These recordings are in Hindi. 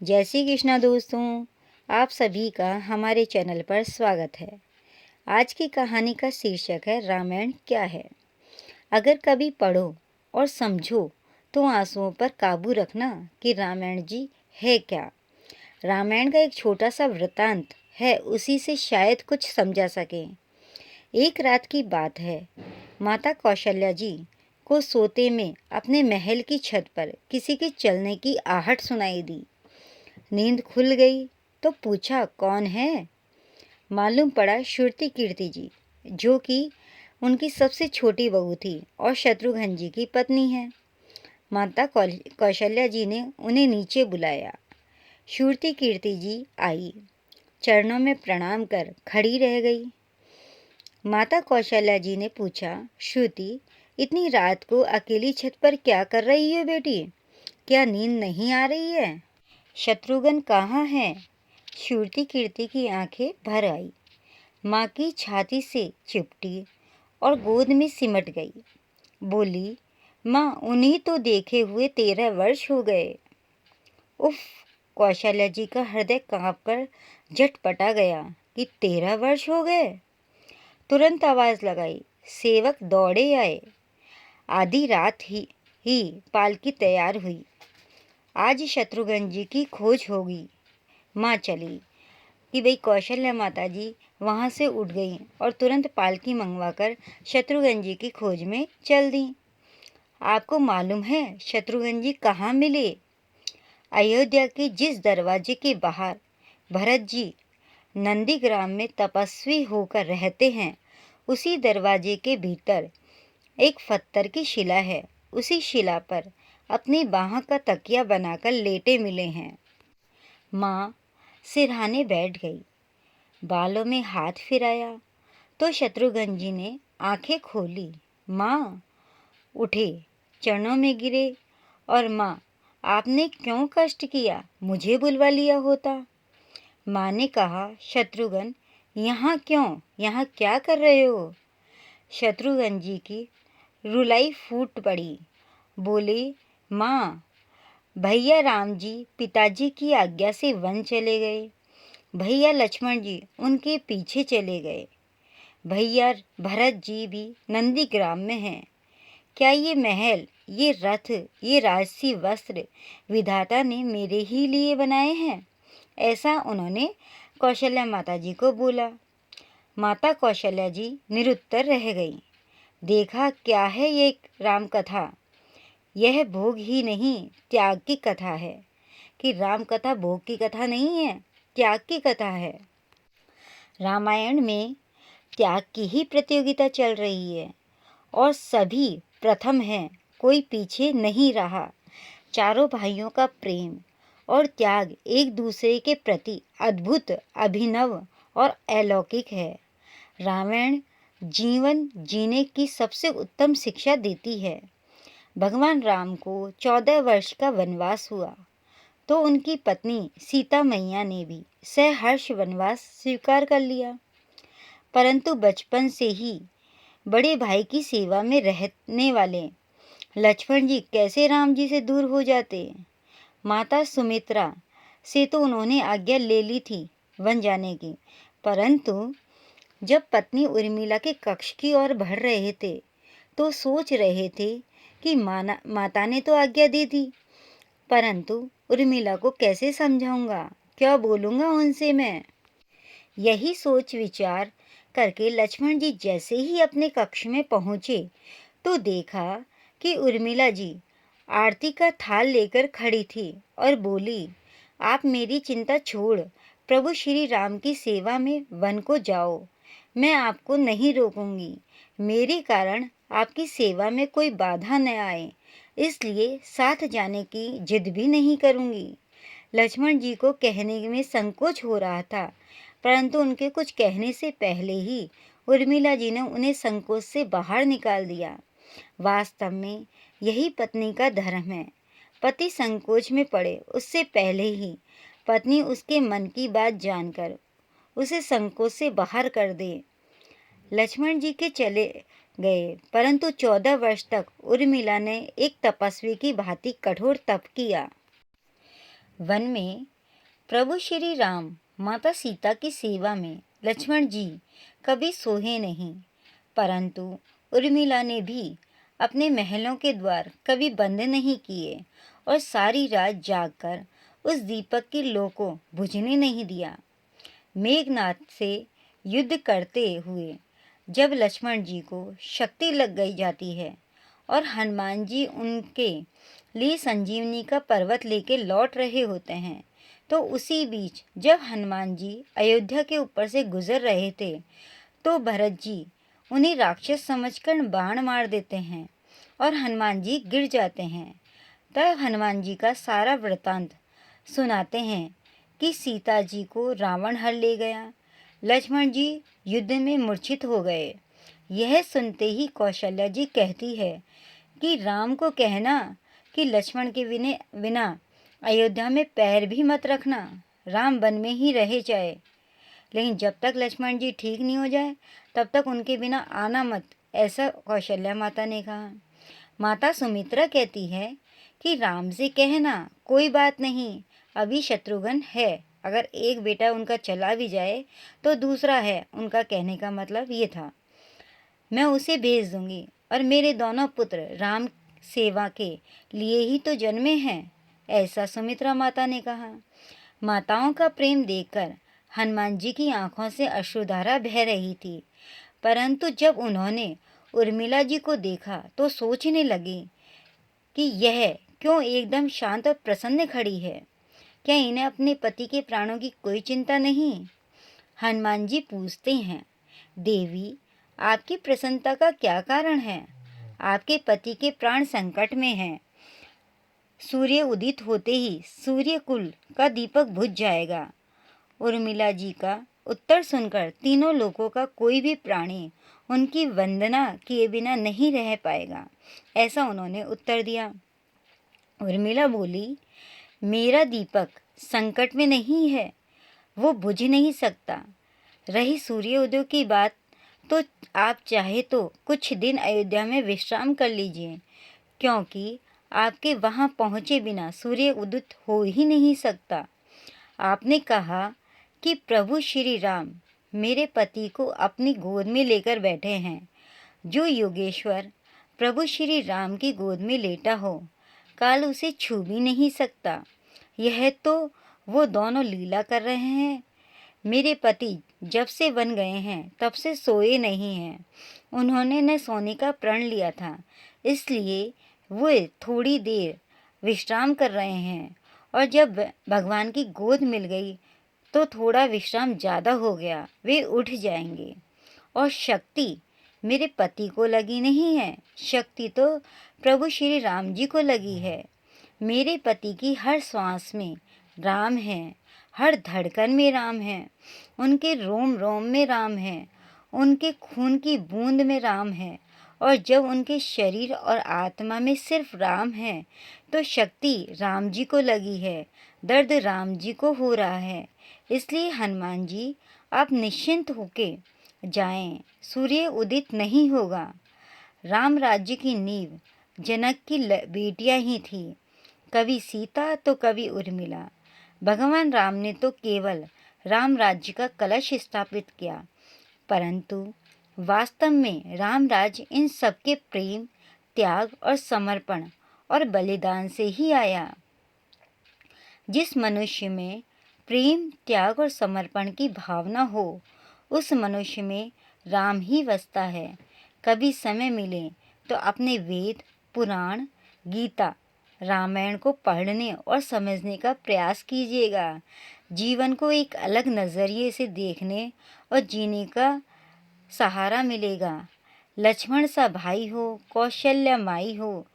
जय श्री कृष्णा दोस्तों, आप सभी का हमारे चैनल पर स्वागत है। आज की कहानी का शीर्षक है रामायण क्या है। अगर कभी पढ़ो और समझो तो आंसुओं पर काबू रखना कि रामायण जी है क्या। रामायण का एक छोटा सा वृतांत है, उसी से शायद कुछ समझा सके। एक रात की बात है, माता कौशल्या जी को सोते में अपने महल की छत पर किसी के चलने की आहट सुनाई दी। नींद खुल गई तो पूछा, कौन है। मालूम पड़ा श्रुति कीर्ति जी, जो कि उनकी सबसे छोटी बहू थी और शत्रुघ्न जी की पत्नी है। माता कौशल्या जी ने उन्हें नीचे बुलाया। श्रुति कीर्ति जी आई, चरणों में प्रणाम कर खड़ी रह गई। माता कौशल्या जी ने पूछा, श्रुति, इतनी रात को अकेली छत पर क्या कर रही है बेटी? क्या नींद नहीं आ रही है? शत्रुघ्न कहाँ है? श्रुति कीर्ति की आंखें भर आई, माँ की छाती से चिपटी और गोद में सिमट गई। बोली, माँ, उन्हीं तो देखे हुए 13 वर्ष हो गए। उफ! कौशल्या जी का हृदय कांपकर झटपटा गया कि 13 वर्ष हो गए। तुरंत आवाज लगाई, सेवक दौड़े आए। आधी रात ही पालकी तैयार हुई। आज शत्रुघ्न जी की खोज होगी। माँ चली कि भाई कौशल्या माता जी वहाँ से उठ गई और तुरंत पालकी मंगवाकर शत्रुघ्न जी की खोज में चल दी। आपको मालूम है शत्रुघ्न जी कहाँ मिले? अयोध्या के जिस दरवाजे के बाहर भरत जी नंदीग्राम में तपस्वी होकर रहते हैं, उसी दरवाजे के भीतर एक पत्थर की शिला है। उसी शिला पर अपनी बाह का तकिया बनाकर लेटे मिले हैं। माँ सिरहाने बैठ गई, बालों में हाथ फिराया तो शत्रुघ्न जी ने आंखें खोली। माँ उठे, चरणों में गिरे और माँ, आपने क्यों कष्ट किया? मुझे बुलवा लिया होता। माँ ने कहा, शत्रुघ्न, यहाँ क्यों? यहाँ क्या कर रहे हो? शत्रुघ्न जी की रुलाई फूट पड़ी। बोले, माँ, भैया राम जी पिताजी की आज्ञा से वन चले गए। भैया लक्ष्मण जी उनके पीछे चले गए। भैया भरत जी भी नंदीग्राम में हैं। क्या ये महल, ये रथ, ये राजसी वस्त्र विधाता ने मेरे ही लिए बनाए हैं? ऐसा उन्होंने कौशल्या माता जी को बोला। माता कौशल्या जी निरुत्तर रह गई। देखा क्या है ये राम कथा? यह भोग ही नहीं, त्याग की कथा है। कि राम कथा भोग की कथा नहीं है, त्याग की कथा है। रामायण में त्याग की ही प्रतियोगिता चल रही है और सभी प्रथम हैं, कोई पीछे नहीं रहा। चारों भाइयों का प्रेम और त्याग एक दूसरे के प्रति अद्भुत, अभिनव और अलौकिक है। रामायण जीवन जीने की सबसे उत्तम शिक्षा देती है। भगवान राम को 14 वर्ष का वनवास हुआ तो उनकी पत्नी सीता मैया ने भी सहर्ष वनवास स्वीकार कर लिया, परंतु बचपन से ही बड़े भाई की सेवा में रहने वाले लक्ष्मण जी कैसे राम जी से दूर हो जाते। माता सुमित्रा से तो उन्होंने आज्ञा ले ली थी वन जाने की, परंतु जब पत्नी उर्मिला के कक्ष की ओर बढ़ रहे थे तो सोच रहे थे कि माता ने तो आज्ञा दी थी, परंतु उर्मिला को कैसे समझाऊंगा, क्या बोलूंगा उनसे मैं। यही सोच विचार करके लक्ष्मण जी जैसे ही अपने कक्ष में पहुंचे तो देखा कि उर्मिला जी आरती का थाल लेकर खड़ी थी और बोली, आप मेरी चिंता छोड़ प्रभु श्री राम की सेवा में वन को जाओ। मैं आपको नहीं रोकूंगी। मेरे कारण आपकी सेवा में कोई बाधा न आए, इसलिए साथ जाने की जिद भी नहीं करूंगी। लक्ष्मण जी को कहने में संकोच हो रहा था, परंतु उनके कुछ कहने से पहले ही उर्मिला जी ने उन्हें संकोच से बाहर निकाल दिया। वास्तव में यही पत्नी का धर्म है। पति संकोच में पड़े उससे पहले ही पत्नी उसके मन की बात जानकर उसे संकोच से बाहर कर दे। लक्ष्मण जी के चले गए, परंतु 14 वर्ष तक उर्मिला ने एक तपस्वी की भांति कठोर तप किया। वन में प्रभु श्री राम माता सीता की सेवा में लक्ष्मण जी कभी सोए नहीं, परंतु उर्मिला ने भी अपने महलों के द्वार कभी बंद नहीं किए और सारी रात जागकर उस दीपक की लौ को बुझने नहीं दिया। मेघनाथ से युद्ध करते हुए जब लक्ष्मण जी को शक्ति लग गई जाती है और हनुमान जी उनके लिए संजीवनी का पर्वत लेके लौट रहे होते हैं, तो उसी बीच जब हनुमान जी अयोध्या के ऊपर से गुजर रहे थे तो भरत जी उन्हें राक्षस समझकर बाण मार देते हैं और हनुमान जी गिर जाते हैं। तब हनुमान जी का सारा वृतांत सुनाते हैं कि सीता जी को रावण हर ले गया, लक्ष्मण जी युद्ध में मूर्छित हो गए। यह सुनते ही कौशल्या जी कहती है कि राम को कहना कि लक्ष्मण के बिना अयोध्या में पैर भी मत रखना, राम वन में ही रहे जाए, लेकिन जब तक लक्ष्मण जी ठीक नहीं हो जाए तब तक उनके बिना आना मत, ऐसा कौशल्या माता ने कहा। माता सुमित्रा कहती है कि राम से कहना कोई बात नहीं, अभी शत्रुघ्न है, अगर एक बेटा उनका चला भी जाए तो दूसरा है, उनका कहने का मतलब ये था, मैं उसे भेज दूंगी और मेरे दोनों पुत्र राम सेवा के लिए ही तो जन्मे हैं, ऐसा सुमित्रा माता ने कहा। माताओं का प्रेम देखकर हनुमान जी की आंखों से अश्रुधारा बह रही थी, परंतु जब उन्होंने उर्मिला जी को देखा तो सोचने लगी कि यह क्यों एकदम शांत और प्रसन्न खड़ी है, क्या इन्हें अपने पति के प्राणों की कोई चिंता नहीं। हनुमान जी पूछते हैं, देवी आपकी प्रसन्नता का क्या कारण है, आपके पति के प्राण संकट में हैं, सूर्य उदित होते ही सूर्य कुल का दीपक बुझ जाएगा। उर्मिला जी का उत्तर सुनकर तीनों लोगों का कोई भी प्राणी उनकी वंदना किए बिना नहीं रह पाएगा, ऐसा उन्होंने उत्तर दिया। उर्मिला बोली, मेरा दीपक संकट में नहीं है, वो बुझ नहीं सकता। रही सूर्योदय की बात, तो आप चाहे तो कुछ दिन अयोध्या में विश्राम कर लीजिए, क्योंकि आपके वहां पहुंचे बिना सूर्य उदित हो ही नहीं सकता। आपने कहा कि प्रभु श्री राम मेरे पति को अपनी गोद में लेकर बैठे हैं, जो योगेश्वर प्रभु श्री राम की गोद में लेटा हो काल उसे छू भी नहीं सकता। यह तो वो दोनों लीला कर रहे हैं। मेरे पति जब से बन गए हैं तब से सोए नहीं हैं, उन्होंने न सोने का प्रण लिया था, इसलिए वो थोड़ी देर विश्राम कर रहे हैं, और जब भगवान की गोद मिल गई तो थोड़ा विश्राम ज़्यादा हो गया, वे उठ जाएंगे। और शक्ति मेरे पति को लगी नहीं है, शक्ति तो प्रभु श्री राम जी को लगी है। मेरे पति की हर श्वास में राम है, हर धड़कन में राम है, उनके रोम रोम में राम है, उनके खून की बूंद में राम है, और जब उनके शरीर और आत्मा में सिर्फ राम है तो शक्ति राम जी को लगी है, दर्द राम जी को हो रहा है। इसलिए हनुमान जी आप निश्चिंत होके जाएं, सूर्य उदित नहीं होगा। राम राज्य की नींव जनक की बेटियां ही थी, कभी सीता तो कभी उर्मिला। भगवान राम ने तो केवल राम राज्य का कलश स्थापित किया, परंतु वास्तव में राम राज्य इन सबके प्रेम, त्याग और समर्पण और बलिदान से ही आया। जिस मनुष्य में प्रेम, त्याग और समर्पण की भावना हो, उस मनुष्य में राम ही बसता है। कभी समय मिले तो अपने वेद, पुराण, गीता, रामायण को पढ़ने और समझने का प्रयास कीजिएगा। जीवन को एक अलग नज़रिए से देखने और जीने का सहारा मिलेगा। लक्ष्मण सा भाई हो, कौशल्या माई हो,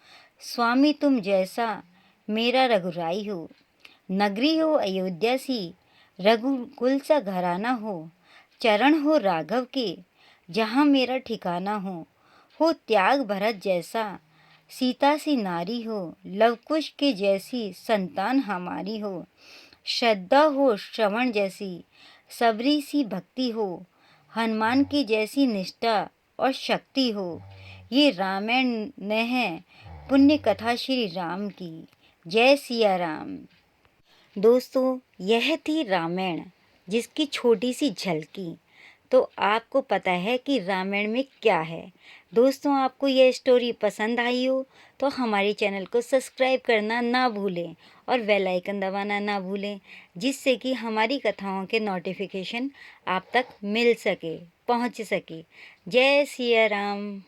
स्वामी तुम जैसा मेरा रघुराई हो। नगरी हो अयोध्या सी, रघुकुल सा घराना हो, चरण हो राघव के, जहाँ मेरा ठिकाना हो त्याग भरत जैसा, सीता सी नारी हो, लवकुश के जैसी संतान हमारी हो, श्रद्धा हो श्रवण जैसी, सबरी सी भक्ति हो, हनुमान की जैसी निष्ठा और शक्ति हो। ये रामायण न है, पुण्य कथा श्री राम की। जय सिया राम। दोस्तों, यह थी रामायण, जिसकी छोटी सी झलकी। तो आपको पता है कि रामायण में क्या है। दोस्तों, आपको यह स्टोरी पसंद आई हो तो हमारे चैनल को सब्सक्राइब करना ना भूलें और बेल आइकन दबाना ना भूलें, जिससे कि हमारी कथाओं के नोटिफिकेशन आप तक मिल सके, पहुंच सके। जय सिया राम।